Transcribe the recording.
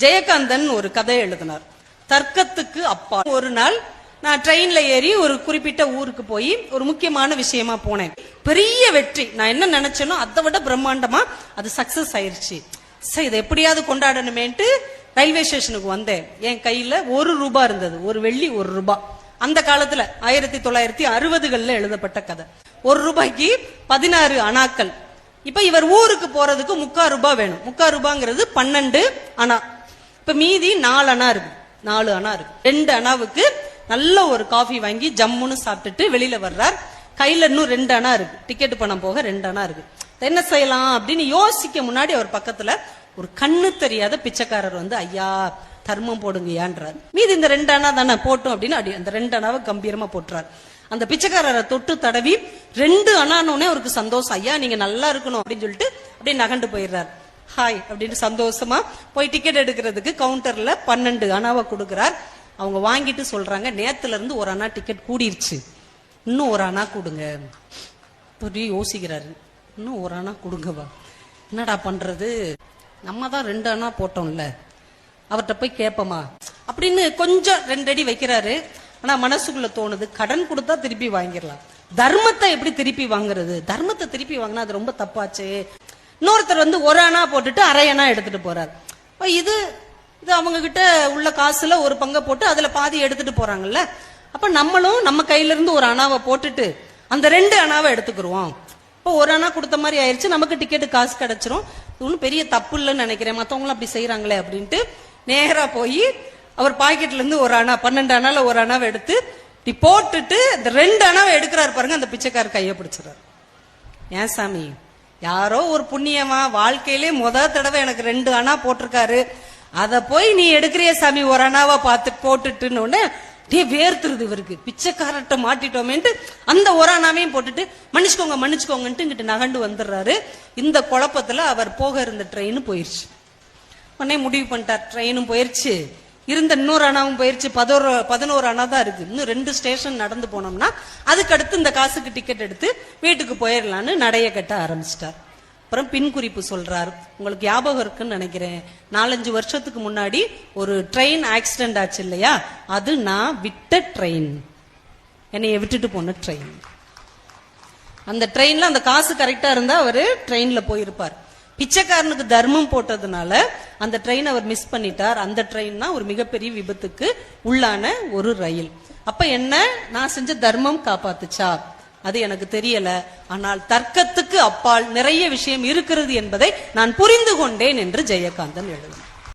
ஜெயகாந்தன் ஒரு கதை எழுதினார், தர்க்கத்துக்கு அப்பா. ஒரு நாள் நான் ட்ரெயின்ல ஏறி ஒரு குறிப்பிட்ட ஊருக்கு போய் ஒரு முக்கியமான விஷயமா போனேன். பெரிய வெற்றி. நான் என்ன நினைச்சேனோ அதை விட பிரம்மாண்டமா அது சக்சஸ் ஆயிருச்சு. சரி, இதை எப்படியாவது கொண்டாடணுமேன்ட்டு ரயில்வே ஸ்டேஷனுக்கு வந்தேன். என் கையில ₹1 இருந்தது, ஒரு வெள்ளி ₹1. அந்த காலத்துல 1960களில் எழுதப்பட்ட கதை. ₹1 16 அணாக்கள். இப்ப இவர் ஊருக்கு போறதுக்கு ₹3/4 வேணும். ₹3/4 12 அணா. இப்ப மீதி 4 அணா இருக்கு. 4 அணா இருக்கு. 2 அணாவுக்கு நல்ல ஒரு காஃபி வாங்கி ஜம்முன்னு சாப்பிட்டுட்டு வெளியில வர்றார். கையில இன்னும் 2 அணா இருக்கு. டிக்கெட் பணம் போக 2 அணா இருக்கு. என்ன செய்யலாம் அப்படின்னு யோசிக்க முன்னாடி அவர் பக்கத்துல ஒரு கண்ணு தெரியாத பிச்சைக்காரர் வந்து, ஐயா தர்மம் போடுங்கயான்றார். மீதி இந்த 2 அணா தானே போட்டோம் அப்படின்னு அந்த 2 அணாவை கம்பீரமா போட்டுறார். அந்த பிச்சைக்காரரை தொட்டு தடவி 2 அணானோடனே அவருக்கு சந்தோஷம். ஐயா நீங்க நல்லா இருக்கணும் அப்படின்னு சொல்லிட்டு அப்படியே நகண்டு போயிடுறார். ஹாய் அப்படின்னு சந்தோஷமா போய் டிக்கெட் எடுக்கிறதுக்கு கவுண்டர்ல 12 அணாவை கொடுக்கிறார். அவங்க வாங்கிட்டு சொல்றாங்க, நேத்துல இருந்து 1 அணா டிக்கெட் கூடிருச்சு, இன்னும் 1 அணா கொடுங்க. யோசிக்கிறாரு, இன்னும் 1 அணா கொடுங்கவா, என்னடா பண்றது, நம்ம தான் 2 அணா போட்டோம்ல, அவர்கிட்ட போய் கேட்போமா அப்படின்னு கொஞ்சம் 2 அடி வைக்கிறாரு. ஆனா மனசுக்குள்ள தோணுது, கடன் கொடுத்தா திருப்பி வாங்கிடலாம், தர்மத்தை எப்படி திருப்பி வாங்குறது, தர்மத்தை திருப்பி வாங்கினா அது ரொம்ப தப்பாச்சு. இன்னொருத்தர் வந்து 1 அணா போட்டுட்டு ½ அணா எடுத்துட்டு போறாரு. இது அவங்க கிட்ட உள்ள காசுல ஒரு பங்கை போட்டு அதுல பாதி எடுத்துட்டு போறாங்கல்ல. அப்ப நம்மளும் நம்ம கையில இருந்து 1 அணாவை போட்டுட்டு அந்த 2 அணாவை எடுத்துக்கிருவோம். இப்போ 1 அணா கொடுத்த மாதிரி ஆயிடுச்சு, நமக்கு டிக்கெட்டு காசு கிடைச்சிரும். ஒன்னும் பெரிய தப்பு இல்லைன்னு நினைக்கிறேன், மத்தவங்களும் அப்படி செய்யறாங்களே அப்படின்ட்டு நேரா போய் அவர் பாக்கெட்ல இருந்து 1 அணா 12 அணால 1 அணாவை எடுத்து இப்படி போட்டுட்டு இந்த 2 அணாவை எடுக்கிறாரு பாருங்க. அந்த பிச்சைக்காரர் கையை பிடிச்சிடறாரு. ஏன் சாமி, யாரோ ஒரு புண்ணியமா வாழ்க்கையிலே தடவை எனக்கு 2 அணா போட்டிருக்காரு, அத போய் நீ எடுக்கிறிய சாமி 1 அணாவை பார்த்து போட்டுட்டுன்னு உடனே வேர்த்துருது இவருக்கு. பிச்சைக்காரட்ட மாட்டிட்டோமேன்ட்டு அந்த 1 அணாவையும் போட்டுட்டு மன்னிச்சுக்கோங்க மன்னிச்சுக்கோங்கன்ட்டு இங்கிட்டு நகண்டு வந்துடுறாரு. இந்த குழப்பத்துல அவர் போக இருந்த ட்ரெயின் போயிருச்சு. உடனே முடிவு பண்ணிட்டார், ட்ரெயினும் போயிருச்சு, இருந்த இன்னொரு அணாவும் போயிருச்சு, 11 அணா தான் இருக்கு, இன்னும் 2 ஸ்டேஷன் நடந்து போனோம்னா அதுக்கு அடுத்து இந்த காசுக்கு டிக்கெட் எடுத்து வீட்டுக்கு போயிடலான்னு நடைய கட்ட ஆரம்பிச்சிட்டார். அப்புறம் பின் குறிப்பு சொல்றாரு, உங்களுக்கு ஞாபகம் இருக்குன்னு நினைக்கிறேன், 4-5 வருஷத்துக்கு முன்னாடி ஒரு ட்ரெயின் ஆக்சிடென்ட் ஆச்சு இல்லையா, அது நான் விட்ட ட்ரெயின், என்னைய விட்டுட்டு போன ட்ரெயின். அந்த ட்ரெயின்ல அந்த காசு கரெக்டா இருந்தா அவரு ட்ரெயின்ல போயிருப்பார். பிச்சைக்காரனுக்கு தர்மம் போட்டதுனால அந்த ட்ரெயின் அவர் மிஸ் பண்ணிட்டார். அந்த ட்ரெயின் தான் ஒரு மிகப்பெரிய விபத்துக்கு உள்ளான ஒரு ரயில். அப்ப என்ன, நான் செஞ்ச தர்மம் காப்பாத்துச்சா அது எனக்கு தெரியல, ஆனால் தர்க்கத்துக்கு அப்பால் நிறைய விஷயம் இருக்கிறது என்பதை நான் புரிந்து கொண்டேன் என்று ஜெயகாந்தன் எழுதினார்.